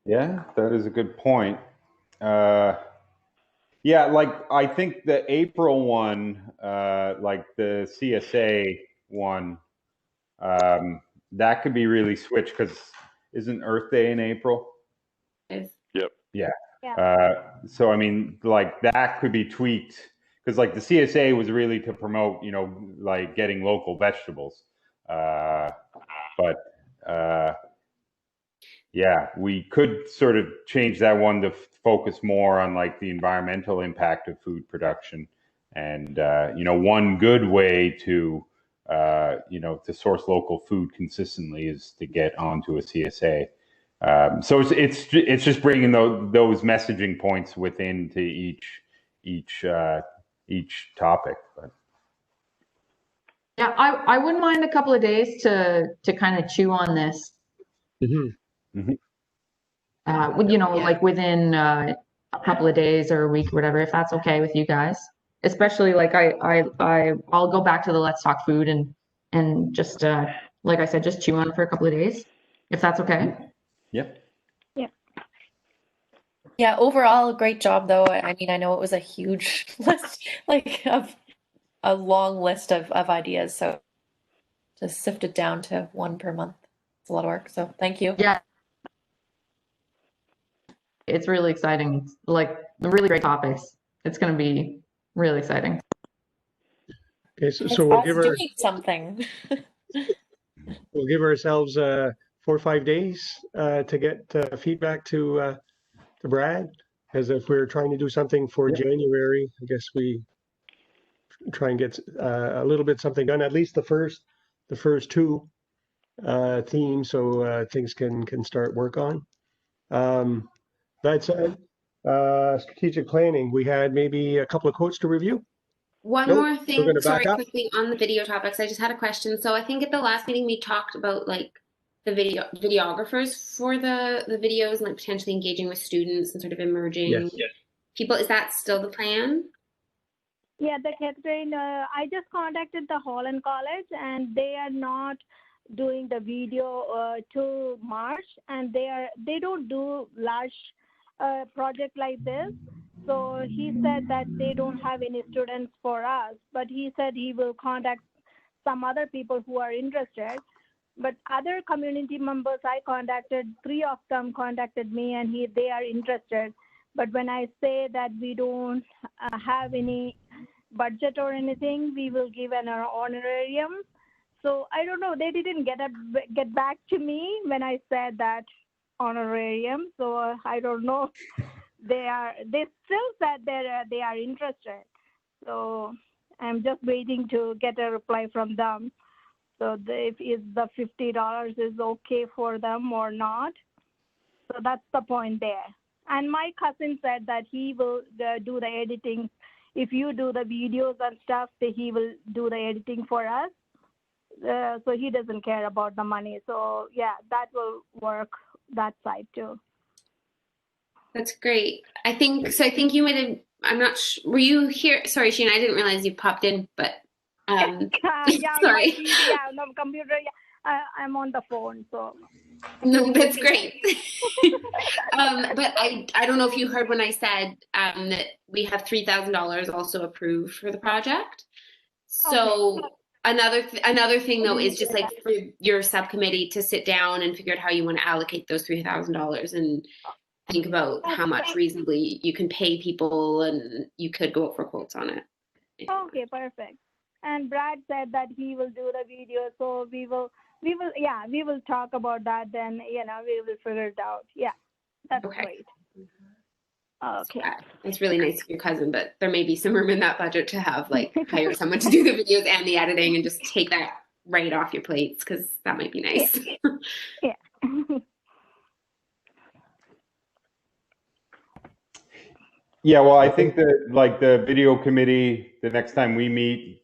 Speaker 3: Yeah, that is a good point. Yeah, like, I think the April one, like the CSA one, that could be really switched, because isn't Earth Day in April?
Speaker 2: Is.
Speaker 7: Yep.
Speaker 3: Yeah. So I mean, like, that could be tweaked, because like the CSA was really to promote, like getting local vegetables. But yeah, we could sort of change that one to focus more on like the environmental impact of food production. And, one good way to, to source local food consistently is to get onto a CSA. So it's just bringing those messaging points within to each topic. But
Speaker 8: Yeah, I wouldn't mind a couple of days to kind of chew on this.
Speaker 1: Mm-hmm.
Speaker 8: Like within, a couple of days or a week or whatever, if that's okay with you guys. Especially like I'll go back to the Let's Talk Food and just like I said, just chew on it for a couple of days, if that's okay.
Speaker 3: Yep.
Speaker 5: Yeah, overall, great job though. I mean, I know it was a huge list, like of a long list of ideas. So just sifted down to one per month. It's a lot of work. So thank you.
Speaker 8: Yeah. It's really exciting. It's like really great topics. It's going to be really exciting.
Speaker 1: Okay, so
Speaker 5: It's
Speaker 1: we'll
Speaker 5: us
Speaker 1: give
Speaker 5: doing something.
Speaker 1: ourselves 4 or 5 days to get feedback to Brad, because if we're trying to do something for January, I guess we try and get a little bit something done, at least the first two themes, so things can start work on. That said, strategic planning, we had maybe a couple of quotes to review.
Speaker 2: One
Speaker 1: Nope,
Speaker 2: more
Speaker 1: we're
Speaker 2: thing,
Speaker 1: gonna
Speaker 2: sorry,
Speaker 1: back up.
Speaker 2: quickly on the video topics. I just had a question. So I think at the last meeting we talked about like the videographers for the videos and like potentially engaging with students and sort of emerging people. Is that still the plan?
Speaker 9: Yeah, the Catherine, I just contacted the Holland College and they are not doing the video till March, and they don't do large project like this. So he said that they don't have any students for us, but he said he will contact some other people who are interested. But other community members I contacted, 3 of them contacted me and they are interested. But when I say that we don't have any budget or anything, we will give an honorarium. So I don't know, they didn't get back to me when I said that honorarium. So I don't know. They still said that they are interested. So I'm just waiting to get a reply from them. So if the $50 is okay for them or not. So that's the point there. And my cousin said that he will do the editing. If you do the videos and stuff, he will do the editing for us. So he doesn't care about the money. So yeah, that will work that side too.
Speaker 2: That's great. I think you might have, I'm not sure, were you here? Sorry, Sheena, I didn't realize you popped in, but
Speaker 9: Yeah,
Speaker 2: sorry.
Speaker 9: no computer. Yeah, I'm on the phone, so.
Speaker 2: No, that's great. But I don't know if you heard when I said that we have $3,000 also approved for the project. So okay. Another thing though is just like for your subcommittee to sit down and figure out how you want to allocate those $3,000 and think about how much reasonably you can pay people, and you could go up for quotes on it.
Speaker 9: Okay, perfect. And Brad said that he will do the video, so we will talk about that then, we will figure it out. Yeah, that's great. Okay.
Speaker 2: It's really nice of your cousin, but there may be some room in that budget to have like hire someone to do the videos and the editing and just take that right off your plates, because that might be nice.
Speaker 9: Yeah.
Speaker 3: Yeah, well, I think that like the video committee, the next time we meet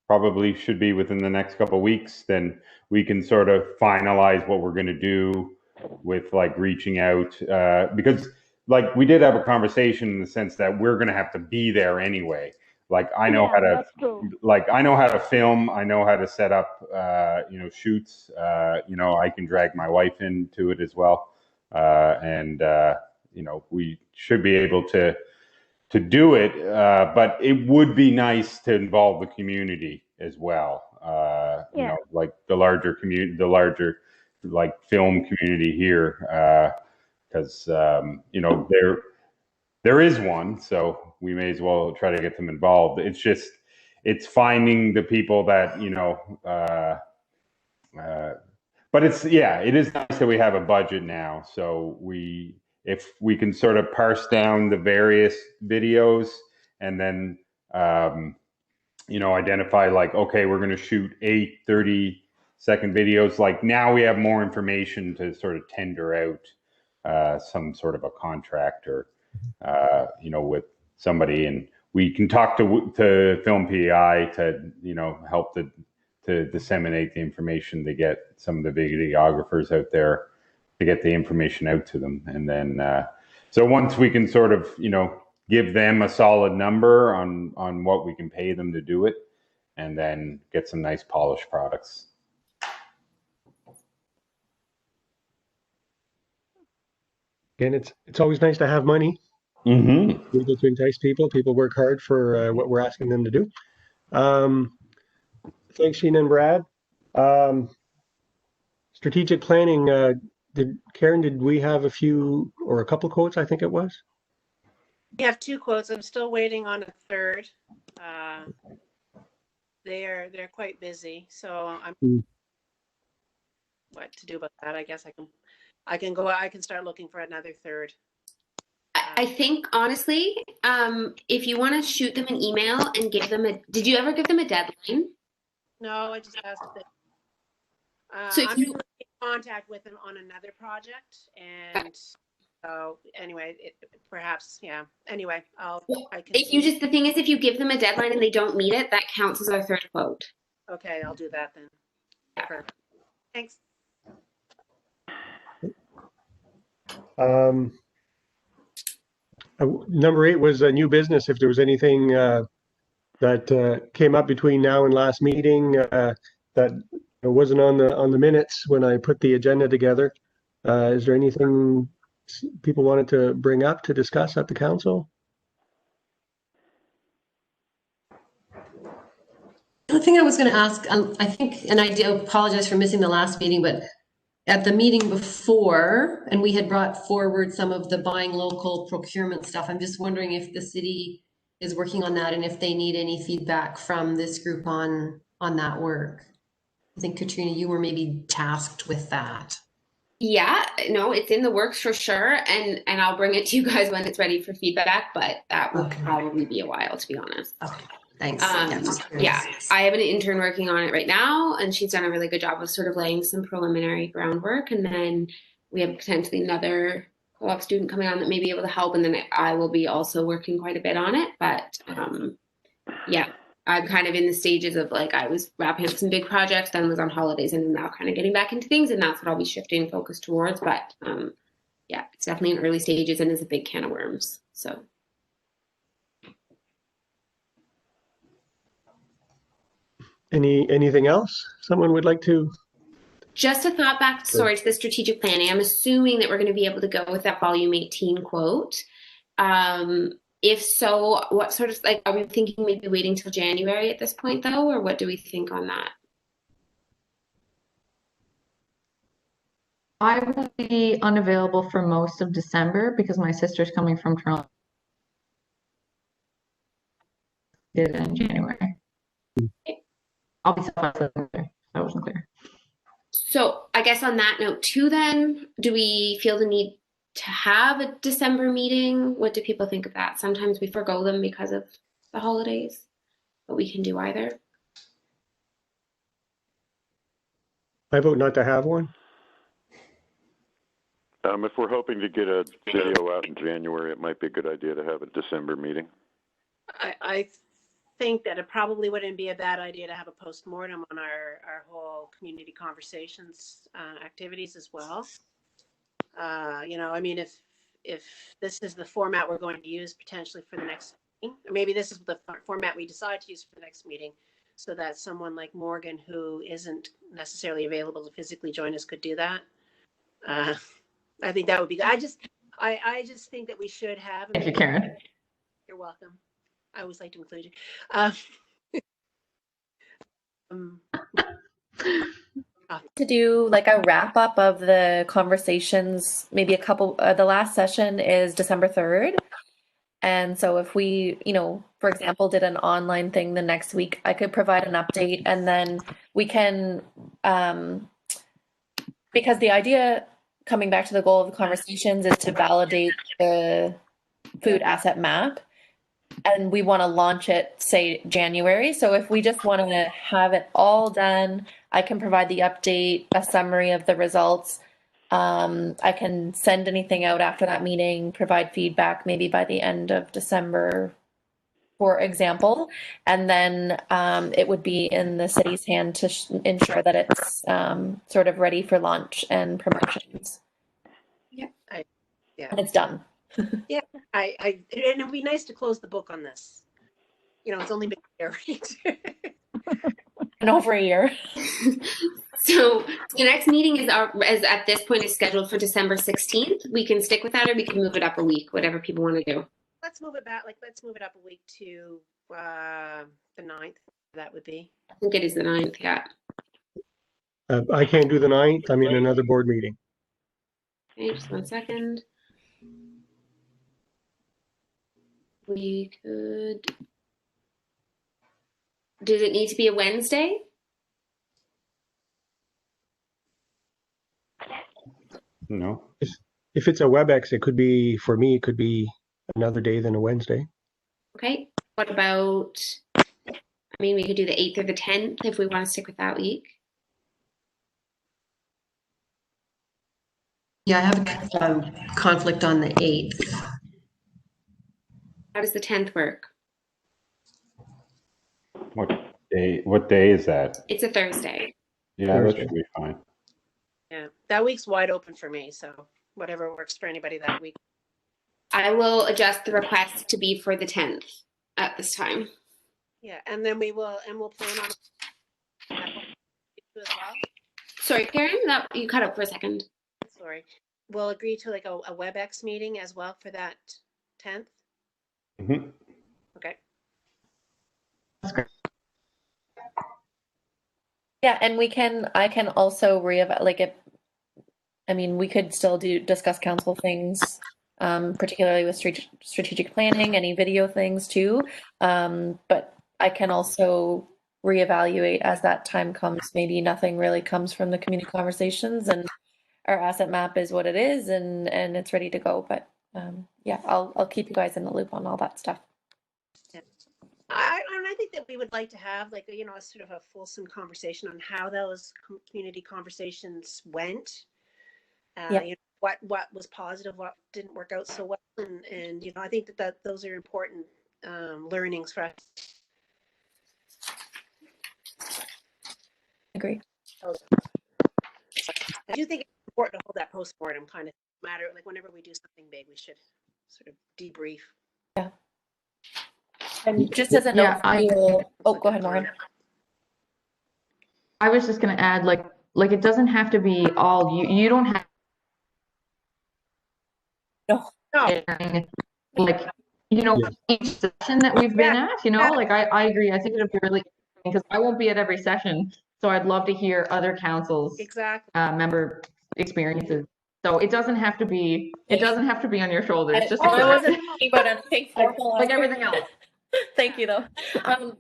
Speaker 3: probably should be within the next couple of weeks. Then we can sort of finalize what we're going to do with like reaching out, because like we did have a conversation in the sense that we're going to have to be there anyway. Like I know how to film. I know how to set up, shoots. I can drag my wife into it as well, and we should be able to do it, but it would be nice to involve the community as well. Like the larger community, like film community here, because there is one, so we may as well try to get them involved. It's finding the people that but it is nice that we have a budget now, so if we can sort of parse down the various videos and then, identify like, okay, we're going to shoot 8 30-second videos. Like now we have more information to sort of tender out some sort of a contractor, with somebody, and we can talk to Film PI to, help to disseminate the information, to get some of the videographers out there, to get the information out to them. And then, So once we can sort of, give them a solid number on what we can pay them to do it, and then get some nice polished products.
Speaker 1: Again, it's always nice to have money.
Speaker 3: Mm-hmm.
Speaker 1: Able to entice people. People work hard for what we're asking them to do. Thanks, Sheena and Brad. Strategic planning. Did we have a few or a couple quotes? I think it was.
Speaker 6: We have 2 quotes. I'm still waiting on a third. They're quite busy, so I'm what to do about that. I guess I can start looking for another third.
Speaker 2: I think honestly, if you want to shoot them an email and give them did you ever give them a deadline?
Speaker 6: No, I just asked that.
Speaker 2: So if
Speaker 6: I'm
Speaker 2: you
Speaker 6: in contact with them on another project, and so anyway, perhaps, yeah. Anyway,
Speaker 2: the thing is, if you give them a deadline and they don't meet it, that counts as our third quote.
Speaker 6: Okay, I'll do that then. Perfect. Thanks.
Speaker 1: Number 8 was a new business. If there was anything that came up between now and last meeting that wasn't on the minutes when I put the agenda together, is there anything people wanted to bring up to discuss at the council?
Speaker 4: The thing I was going to ask, I think, and I do apologize for missing the last meeting, but at the meeting before, and we had brought forward some of the buying local procurement stuff. I'm just wondering if the city is working on that and if they need any feedback from this group on that work. I think, Katrina, you were maybe tasked with that.
Speaker 2: Yeah, no, it's in the works for sure, and I'll bring it to you guys when it's ready for feedback, but that will probably be a while, to be honest.
Speaker 4: Okay, thanks.
Speaker 2: Yeah, I have an intern working on it right now, and she's done a really good job of sort of laying some preliminary groundwork, and then we have potentially another co-op student coming on that may be able to help, and then I will be also working quite a bit on it, but yeah. I'm kind of in the stages of I was wrapping up some big projects, then was on holidays, and now kind of getting back into things, and that's what I'll be shifting focus towards. But yeah, it's definitely in early stages and is a big can of worms. So.
Speaker 1: Anything else someone would like to?
Speaker 2: Just a thought back, sorry, to the strategic planning. I'm assuming that we're going to be able to go with that volume 18 quote. If so, what sort of are we thinking maybe waiting till January at this point though, or what do we think on that?
Speaker 8: I will be unavailable for most of December because my sister's coming from Toronto. Did in January. I'll be self-isolated. That wasn't clear.
Speaker 2: So I guess on that note too, then, do we feel the need to have a December meeting? What do people think of that? Sometimes we forgo them because of the holidays, but we can do either.
Speaker 1: I vote not to have one.
Speaker 7: If we're hoping to get a video out in January, it might be a good idea to have a December meeting.
Speaker 6: I think that it probably wouldn't be a bad idea to have a postmortem on our whole community conversations activities as well. I mean, if this is the format we're going to use potentially for the next meeting, or maybe this is the format we decide to use for the next meeting, so that someone like Morgan, who isn't necessarily available to physically join us, could do that. I think that would be good. I just think that we should have.
Speaker 8: Thank you, Karen.
Speaker 6: You're welcome. I always like to include you.
Speaker 5: To do a wrap up of the conversations, maybe the last session is December 3rd. And so if we, for example, did an online thing the next week, I could provide an update, and then we can, because the idea, coming back to the goal of the conversations, is to validate the food asset map. And we want to launch it, say, January. So if we just want to have it all done, I can provide the update, a summary of the results. I can send anything out after that meeting, provide feedback maybe by the end of December, for example. And then it would be in the city's hand to ensure that it's sort of ready for launch and promotions.
Speaker 2: Yeah.
Speaker 6: Yeah.
Speaker 5: And it's done.
Speaker 6: Yeah, and it'd be nice to close the book on this. You know, it's only been a year, right?
Speaker 5: And over a year.
Speaker 2: So the next meeting is at this point is scheduled for December 16th. We can stick with that, or we can move it up a week, whatever people want to do.
Speaker 6: Let's move it back. Let's move it up a week to the 9th. That would be.
Speaker 2: I think it is the 9th, yeah.
Speaker 1: I can't do the 9th. I'm in another board meeting.
Speaker 2: Okay, just 1 second. We could. Does it need to be a Wednesday?
Speaker 3: No.
Speaker 1: If it's a WebEx, it could be, for me, it could be another day than a Wednesday.
Speaker 2: Okay. What about, I mean, we could do the 8th or the 10th if we want to stick with that week.
Speaker 4: Yeah, I have a conflict on the 8th.
Speaker 2: How does the 10th work?
Speaker 3: What day is that?
Speaker 2: It's a Thursday.
Speaker 3: Yeah,
Speaker 1: Thursday.
Speaker 3: that should be fine.
Speaker 6: Yeah, that week's wide open for me. So whatever works for anybody that week.
Speaker 2: I will adjust the request to be for the 10th at this time.
Speaker 6: Yeah, and then we'll plan on as well.
Speaker 2: Sorry, Karen, that you cut out for a second.
Speaker 6: Sorry. We'll agree to like a WebEx meeting as well for that 10th.
Speaker 3: Mm-hmm.
Speaker 6: Okay.
Speaker 8: That's great.
Speaker 5: Yeah, and I can also we could still discuss council things, particularly with strategic planning, any video things too. But I can also reevaluate as that time comes. Maybe nothing really comes from the community conversations, and our asset map is what it is, and it's ready to go. But yeah, I'll keep you guys in the loop on all that stuff.
Speaker 6: I think that we would like to have like a sort of a fulsome conversation on how those community conversations went.
Speaker 5: Yeah.
Speaker 6: What was positive, what didn't work out so well, and I think that those are important learnings for us.
Speaker 5: Agree.
Speaker 6: I do think it's important to hold that postmortem kind of matter. Like whenever we do something big, we should sort of debrief.
Speaker 5: Yeah. And just as a note, go ahead, Maureen.
Speaker 8: I was just going to add, like it doesn't have to be all you don't have.
Speaker 5: No.
Speaker 8: Like, each session that we've been at, like I agree. I think it'll be really, because I won't be at every session. So I'd love to hear other councils member experiences. So it doesn't have to be on your shoulders.
Speaker 5: I wasn't thinking about anything formal.
Speaker 8: Like everything else.
Speaker 5: Thank you though.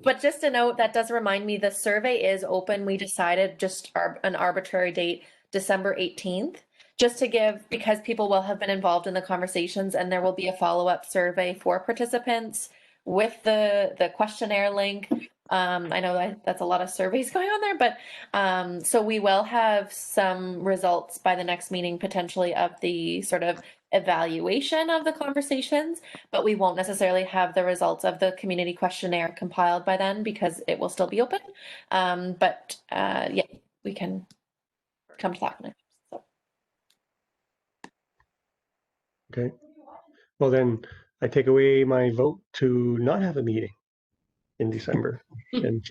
Speaker 5: But just a note, that does remind me, the survey is open. We decided just an arbitrary date, December 18th, just to give, because people will have been involved in the conversations, and there will be a follow-up survey for participants with the questionnaire link. I know that's a lot of surveys going on there, but so we will have some results by the next meeting, potentially, of the sort of evaluation of the conversations, but we won't necessarily have the results of the community questionnaire compiled by then, because it will still be open. But yeah, we can come to that one. So.
Speaker 1: Okay. Well, then I take away my vote to not have a meeting in December. And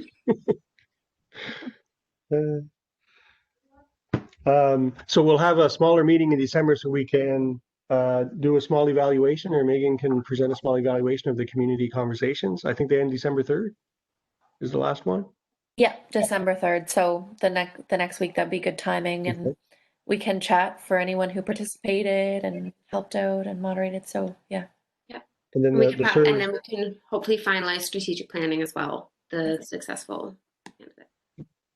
Speaker 1: so we'll have a smaller meeting in December so we can do a small evaluation, or Megan can present a small evaluation of the community conversations. I think they end December 3rd is the last one.
Speaker 5: Yeah, December 3rd. So the next week, that'd be good timing, and we can chat for anyone who participated and helped out and moderated. So yeah.
Speaker 2: Yeah.
Speaker 1: And then
Speaker 2: and then we can hopefully finalize strategic planning as well. The successful candidate.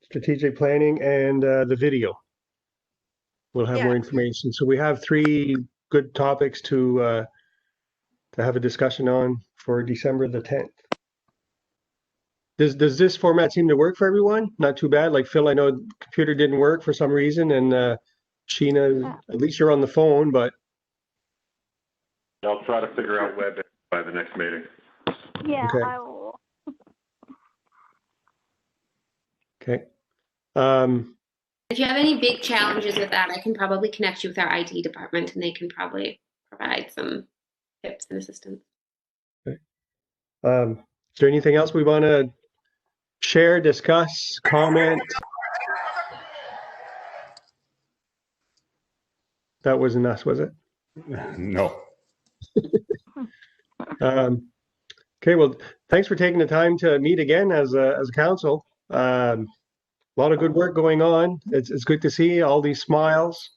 Speaker 1: Strategic planning and the video. We'll have more information. So we have 3 good topics to have a discussion on for December the 10th. Does this format seem to work for everyone? Not too bad. Like Phil, I know the computer didn't work for some reason, and Sheena, at least you're on the phone, but.
Speaker 7: I'll try to figure out web by the next meeting.
Speaker 9: Yeah,
Speaker 1: okay.
Speaker 9: I will.
Speaker 1: Okay.
Speaker 2: If you have any big challenges with that, I can probably connect you with our IT department, and they can probably provide some tips and assistance.
Speaker 1: Is there anything else we want to share, discuss, comment? That wasn't us, was it?
Speaker 3: No.
Speaker 1: Okay, well, thanks for taking the time to meet again as a council. A lot of good work going on. It's good to see all these smiles.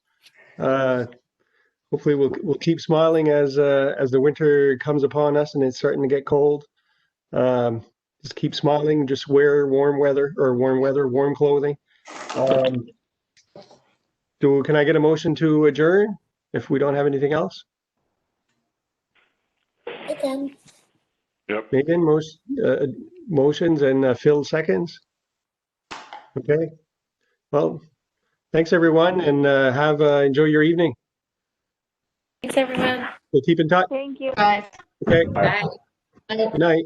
Speaker 1: Hopefully we'll keep smiling as the winter comes upon us and it's starting to get cold. Just keep smiling. Just wear warm clothing. Can I get a motion to adjourn if we don't have anything else?
Speaker 5: I can.
Speaker 7: Yep.
Speaker 1: Megan, motions and Phil seconds. Okay. Well, thanks everyone, and enjoy your evening.
Speaker 5: Thanks, everyone.
Speaker 1: We'll keep in touch.
Speaker 9: Thank you.
Speaker 8: Bye.
Speaker 1: Okay.
Speaker 2: Bye.
Speaker 1: Good night.